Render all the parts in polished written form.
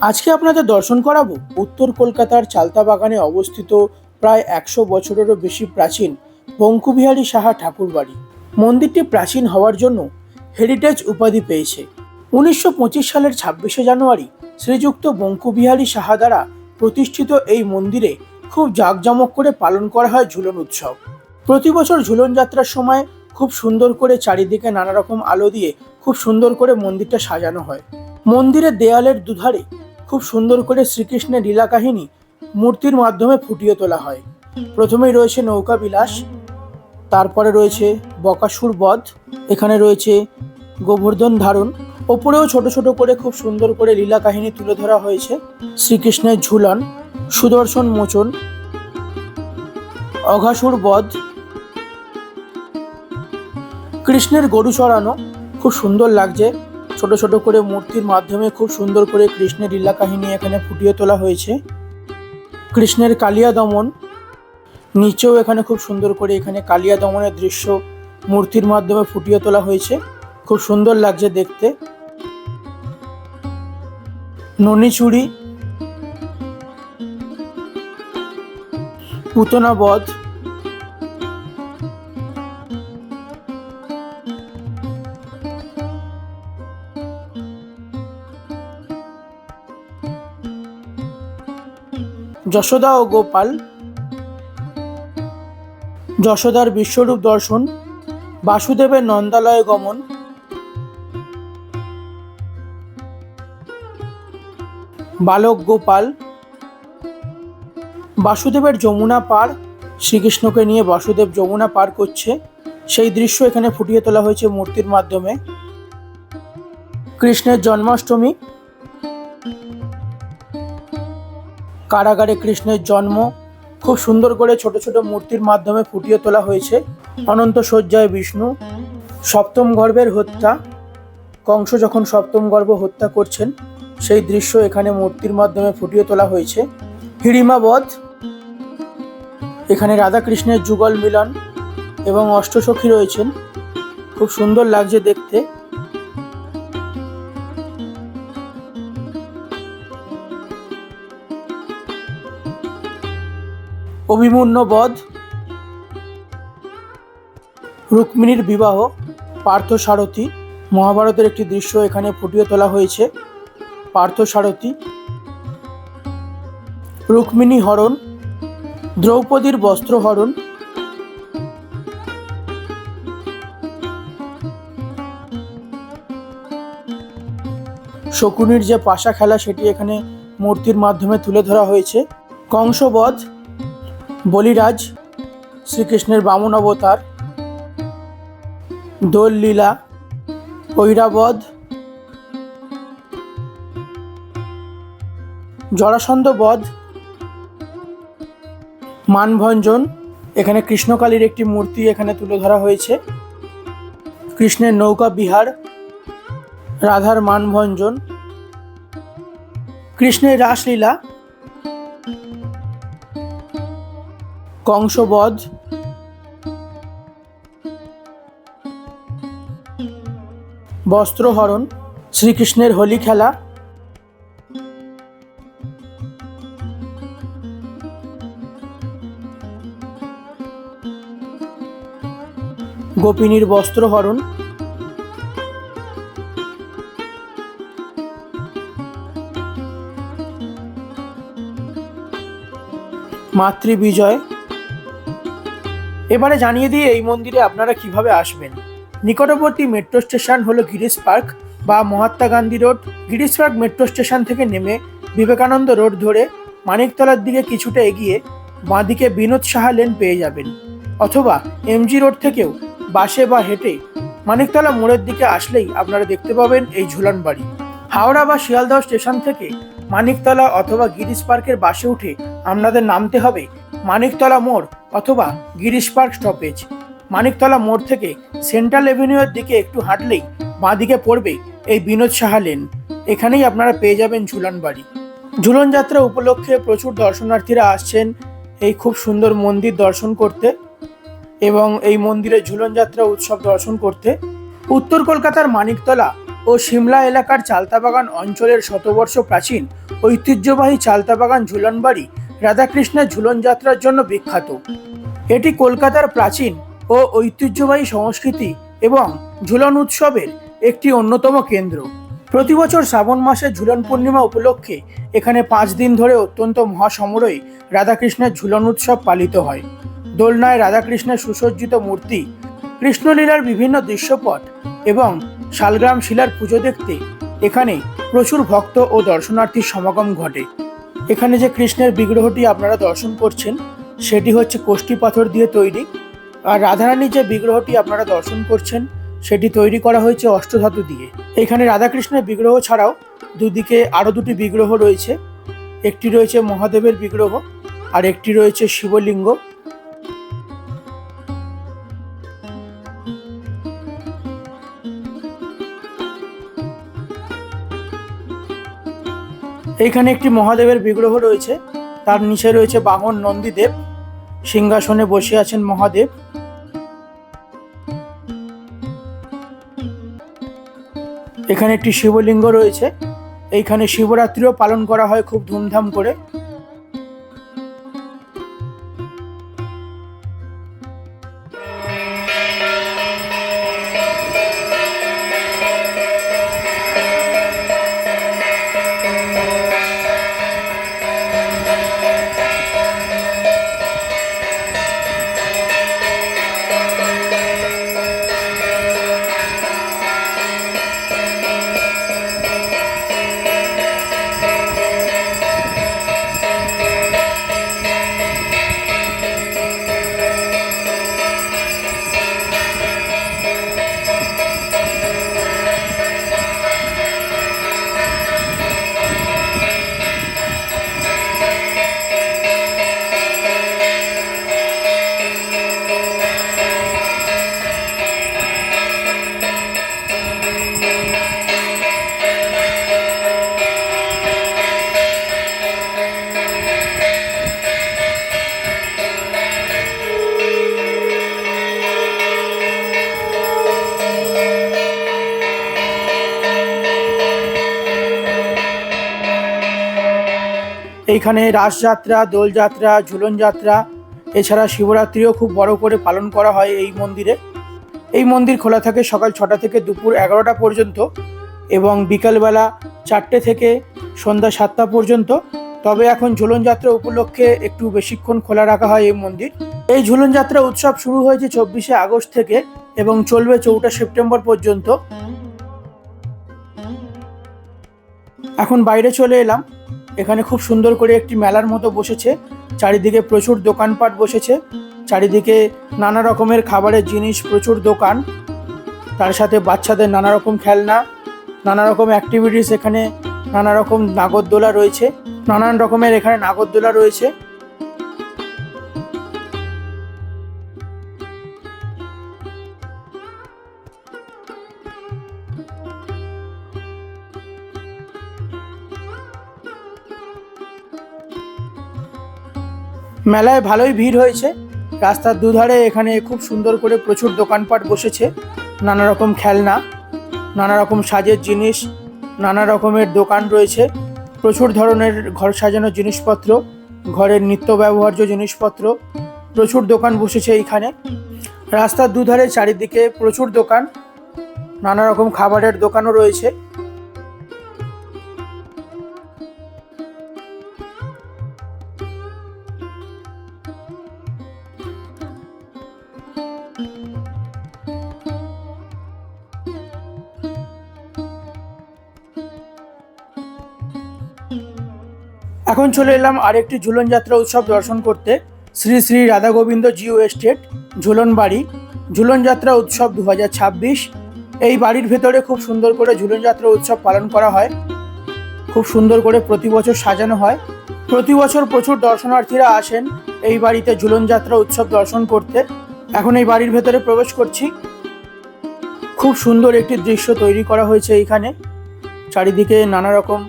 আজকে আপনাদের দর্শন করাবো উত্তর কলকাতার চালতা বাগানে অবস্থিত প্রায় 100 বছরেরও বেশি প্রাচীন বঙ্কুবিহারী সাহা ঠাকুর বাড়ি। মন্দিরটি প্রাচীন হওয়ার জন্য হেরিটেজ উপাধি পেয়েছে। 1925 সালের 26শে জানুয়ারি শ্রীযুক্ত বঙ্কুবিহারী সাহা দ্বারা প্রতিষ্ঠিত এই মন্দিরে খুব জাঁকজমক করে পালন করা হয় ঝুলন উৎসব। প্রতি বছর ঝুলন যাত্রার সময় খুব সুন্দর করে চারিদিকে নানা রকম আলো দিয়ে খুব সুন্দর করে মন্দিরটা সাজানো হয়। মন্দিরের দেয়ালের দুধারে খুব সুন্দর করে শ্রীকৃষ্ণের লীলা কাহিনী মূর্তির মাধ্যমে ফুটিয়ে তোলা হয়। প্রথমেই রয়েছে নৌকা বিলাস, তারপরে রয়েছে বকাসুর বধ, এখানে রয়েছে গোবর্ধন ধারণ, ওপরেও ছোট ছোট করে খুব সুন্দর করে লীলা কাহিনী তুলে ধরা হয়েছে। শ্রীকৃষ্ণের ঝুলন, সুদর্শন মোচন, অঘাসুর বধ, কৃষ্ণের গরু চড়ানো খুব সুন্দর লাগছে। ছোট ছোট করে মূর্তির মাধ্যমে খুব সুন্দর করে কৃষ্ণের লীলা কাহিনী এখানে ফুটিয়ে তোলা হয়েছে। কৃষ্ণের কালিয়া দমন, নিচেও এখানে খুব সুন্দর করে এখানে কালিয়া দমনের দৃশ্য মূর্তির মাধ্যমে ফুটিয়ে তোলা হয়েছে, খুব সুন্দর লাগছে দেখতে। ননিচুরি, পুতনা বধ, যশোদা ও গোপাল, যশোদার বিশ্বরূপ দর্শন, বাসুদেবের নন্দালয়ে গমন, বালক গোপাল, বাসুদেবের যমুনা পার, শ্রীকৃষ্ণকে নিয়ে বাসুদেব যমুনা পার করছে সেই দৃশ্য এখানে ফুটিয়ে তোলা হয়েছে মূর্তির মাধ্যমে। কৃষ্ণের জন্মাষ্টমী, কারাগারে কৃষ্ণের জন্ম খুব সুন্দর করে ছোট ছোট মূর্তির মাধ্যমে ফুটিয়ে তোলা হয়েছে। অনন্ত শয্যায় বিষ্ণু, সপ্তম গর্ভের হত্যা, কংস যখন সপ্তম গর্ভ হত্যা করছেন সেই দৃশ্য এখানে মূর্তির মাধ্যমে ফুটিয়ে তোলা হয়েছে। হিড়িমা বধ, এখানে রাধাকৃষ্ণের যুগল মিলন এবং অষ্টসখী রয়েছেন, খুব সুন্দর লাগছে দেখতে। অভিমন্য বধ, রুক্মিণীর বিবাহ, পার্থসারথী, মহাভারতের একটি দৃশ্য এখানে ফুটিয়ে তোলা হয়েছে। পার্থসারথী, রুক্মিণী হরণ, দ্রৌপদীর বস্ত্র হরণ, শকুনির যে পাশা খেলা সেটি এখানে মূর্তির মাধ্যমে তুলে ধরা হয়েছে। কংসবধ, বলিরাজ, শ্রীকৃষ্ণের বামন অবতার, দোল লীলা, ঐরাবধ, জরাসন্ধ বধ, মানভঞ্জন, এখানে কৃষ্ণকালীর একটি মূর্তি এখানে তুলে ধরা হয়েছে। কৃষ্ণের নৌকা বিহার, রাধার মানভঞ্জন, কৃষ্ণের রাসলীলা, কংসবধ, বস্ত্রহরণ, শ্রীকৃষ্ণের হোলি খেলা, গোপিনীর বস্ত্রহরণ, মাতৃবিজয়। এবারে জানিয়ে দিয়ে এই মন্দিরে আপনারা কিভাবে আসবেন। নিকটবর্তী মেট্রো স্টেশন হলো গিরিশ পার্ক বা Mahatma Gandhi road. Girish park metro station থেকে নেমে বিবেকানন্দ রোড ধরে মানিকতলার দিকে কিছুটা এগিয়ে বাঁদিকে বিনোদ সাহা লেন পেয়ে যাবেন, অথবা এমজি রোড থেকেও বাসে বা হেঁটে মানিকতলা মোড়ের দিকে আসলেই আপনারা দেখতে পাবেন এই ঝুলন বাড়ি। হাওড়া বা শিয়ালদহ স্টেশন থেকে মানিকতলা অথবা গিরিশ পার্কের বাসে উঠে আপনাদের নামতে হবে মানিকতলা মোড় অথবা গিরিশ পার্ক স্টপেজ। মানিকতলা মোড় থেকে সেন্ট্রাল এভিনিউয়ের দিকে একটু হাঁটলেই বাঁদিকে পড়বে এই বিনোদ সাহা লেন, এখানেই আপনারা পেয়ে যাবেন ঝুলন বাড়ি। ঝুলন যাত্রা উপলক্ষে প্রচুর দর্শনার্থীরা আসছেন এই খুব সুন্দর মন্দির দর্শন করতে এবং এই মন্দিরে ঝুলন যাত্রা উৎসব দর্শন করতে। উত্তর কলকাতার মানিকতলা ও সিমলা এলাকার চালতাবাগান অঞ্চলের শতবর্ষ প্রাচীন ঐতিহ্যবাহী চালতাবাগান ঝুলনবাড়ি রাধাকৃষ্ণের ঝুলন যাত্রার জন্য বিখ্যাত। এটি কলকাতার প্রাচীন ও ঐতিহ্যবাহী সংস্কৃতি এবং ঝুলন উৎসবের একটি অন্যতম কেন্দ্র। প্রতি বছর শ্রাবণ মাসে ঝুলন পূর্ণিমা উপলক্ষে এখানে 5 দিন ধরে অত্যন্ত মহাসমরয়ে রাধাকৃষ্ণের ঝুলন উৎসব পালিত হয়। দোলনায় রাধাকৃষ্ণের সুসজ্জিত মূর্তি, কৃষ্ণলীলার বিভিন্ন দৃশ্যপট এবং শালগ্রাম শিলার পুজো দেখতে এখানে প্রচুর ভক্ত ও দর্শনার্থীর সমাগম ঘটে। এখানে যে কৃষ্ণের বিগ্রহটি আপনারা দর্শন করছেন সেটি হচ্ছে কোষ্ঠী পাথর দিয়ে তৈরি, আর রাধারানীর যে বিগ্রহটি আপনারা দর্শন করছেন সেটি তৈরি করা হয়েছে অষ্টধাতু দিয়ে। এখানে রাধাকৃষ্ণের বিগ্রহ ছাড়াও দুদিকে আরও 2টি বিগ্রহ রয়েছে। একটি রয়েছে মহাদেবের বিগ্রহ আর একটি রয়েছে শিবলিঙ্গ। এইখানে একটি মহাদেবের বিগ্রহ রয়েছে, তার নিচে রয়েছে বাহন নন্দীদেব, সিংহাসনে বসে আছেন মহাদেব। এখানে একটি শিবলিঙ্গ রয়েছে। এইখানে শিবরাত্রিও পালন করা হয় খুব ধুমধাম করে। এইখানে রাসযাত্রা, দোলযাত্রা, ঝুলন যাত্রা, এছাড়া শিবরাত্রিও খুব বড় করে পালন করা হয় এই মন্দিরে। এই মন্দির খোলা থাকে সকাল 6টা থেকে দুপুর 11টা পর্যন্ত এবং বিকালবেলা 4টে থেকে সন্ধ্যা 7টা পর্যন্ত। তবে এখন ঝুলন যাত্রা উপলক্ষে একটু বেশিক্ষণ খোলা রাখা হয় এই মন্দির। এই ঝুলন যাত্রা উৎসব শুরু হয়েছে 24শে আগস্ট থেকে এবং চলবে 4টা সেপ্টেম্বর পর্যন্ত। এখন বাইরে চলে এলাম। এখানে খুব সুন্দর করে একটি মেলার মতো বসেছে, চারিদিকে প্রচুর দোকানপাট বসেছে, চারিদিকে নানা রকমের খাবারের জিনিস, প্রচুর দোকান, তার সাথে বাচ্চাদের নানা রকম খেলনা, নানা রকম অ্যাক্টিভিটিস। এখানে নানা রকম নাগরদোলা রয়েছে, নানান রকমের এখানে নাগরদোলা রয়েছে। মেলায় ভালোই ভিড় হয়েছে। রাস্তার দুধারে এখানে খুব সুন্দর করে প্রচুর দোকানপাট বসেছে, নানা রকম খেলনা, নানা রকম সাজের জিনিস, নানা রকমের দোকান রয়েছে, প্রচুর ধরনের ঘর সাজানোর জিনিসপত্র, ঘরের নিত্য ব্যবহার্য জিনিসপত্র, প্রচুর দোকান বসেছে এইখানে। রাস্তার দুধারে চারিদিকে প্রচুর দোকান, নানা রকম খাবারের দোকানও রয়েছে। এখন চলে এলাম আরেকটি ঝুলন যাত্রা উৎসব দর্শন করতে, শ্রী শ্রী রাধা গোবিন্দ জিও এস্টেট ঝুলন বাড়ি ঝুলন যাত্রা উৎসব 2026। এই বাড়ির ভেতরে খুব সুন্দর করে ঝুলন যাত্রা উৎসব পালন করা হয়, খুব সুন্দর করে প্রতি বছর সাজানো হয়। প্রতি বছর প্রচুর দর্শনার্থীরা আসেন এই বাড়িতে ঝুলন যাত্রা উৎসব দর্শন করতে। এখন এই বাড়ির ভেতরে প্রবেশ করছি। খুব সুন্দর একটি দৃশ্য তৈরি করা হয়েছে এইখানে, চারিদিকে নানা রকম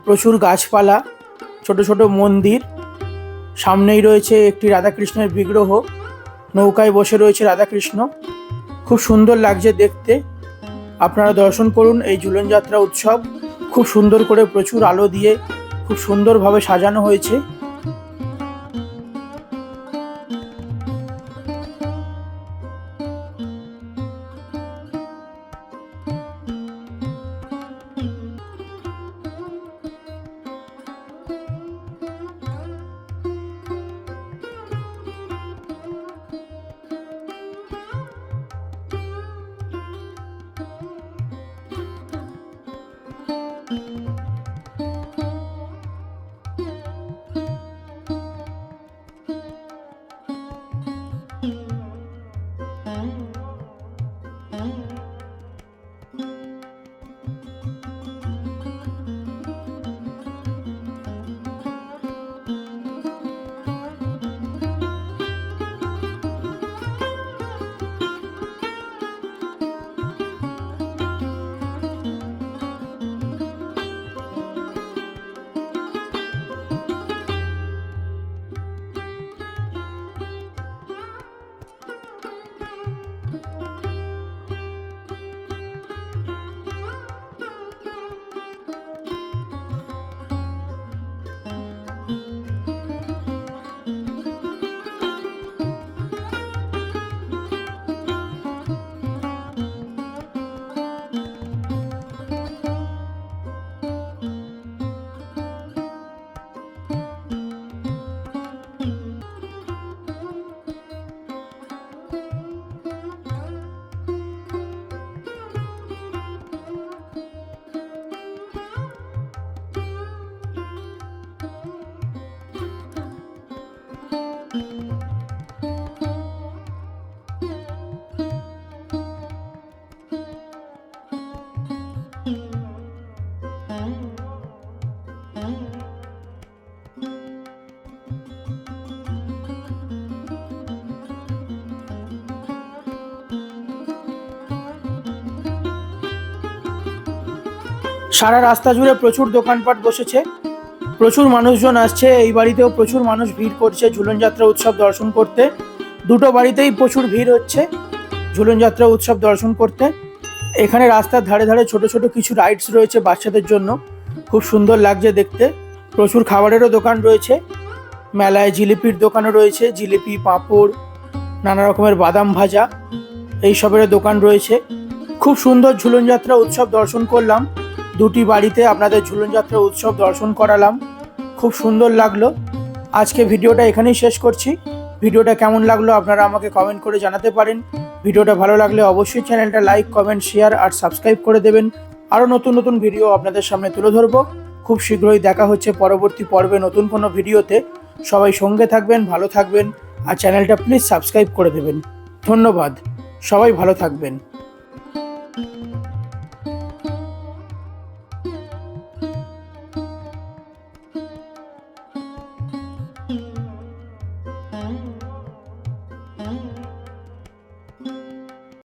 প্রচুর গাছপালা, ছোট ছোট মন্দির, সামনেই রয়েছে একটি রাধাকৃষ্ণের বিগ্রহ, নৌকায় বসে রয়েছে রাধাকৃষ্ণ, খুব সুন্দর লাগছে দেখতে। আপনারা দর্শন করুন এই ঝুলন যাত্রা উৎসব। খুব সুন্দর করে প্রচুর আলো দিয়ে খুব সুন্দরভাবে সাজানো হয়েছে। সারা রাস্তা জুড়ে প্রচুর দোকানপাট বসেছে, প্রচুর মানুষজন আসছে। এই বাড়িতেও প্রচুর মানুষ ভিড় করছে ঝুলন যাত্রা উৎসব দর্শন করতে। দুটো বাড়িতেই প্রচুর ভিড় হচ্ছে ঝুলন যাত্রা উৎসব দর্শন করতে। এখানে রাস্তার ধারে ধারে ছোট ছোট কিছু রাইডস রয়েছে বাচ্চাদের জন্য, খুব সুন্দর লাগছে দেখতে। প্রচুর খাবারেরও দোকান রয়েছে, মেলায় জিলিপির দোকানও রয়েছে, জিলিপি, পাঁপড়, নানা রকমের বাদাম ভাজা এইসবের দোকান রয়েছে। খুব সুন্দর ঝুলন যাত্রা উৎসব দর্শন করলাম। দুটি বাড়িতে আপনাদের ঝুলন যাত্রা উৎসব দর্শন করালাম, খুব সুন্দর লাগলো। আজকে ভিডিওটা এখানেই শেষ করছি। ভিডিওটা কেমন লাগলো আপনারা আমাকে কমেন্ট করে জানাতে পারেন। ভিডিওটা ভালো লাগলে অবশ্যই চ্যানেলটা লাইক, কমেন্ট, শেয়ার আর সাবস্ক্রাইব করে দেবেন। আরও নতুন নতুন ভিডিও আপনাদের সামনে তুলে ধরবো। খুব শীঘ্রই দেখা হচ্ছে পরবর্তী পর্বে নতুন কোনো ভিডিওতে। সবাই সঙ্গে থাকবেন, ভালো থাকবেন আর চ্যানেলটা প্লিজ সাবস্ক্রাইব করে দেবেন। ধন্যবাদ, সবাই ভালো থাকবেন।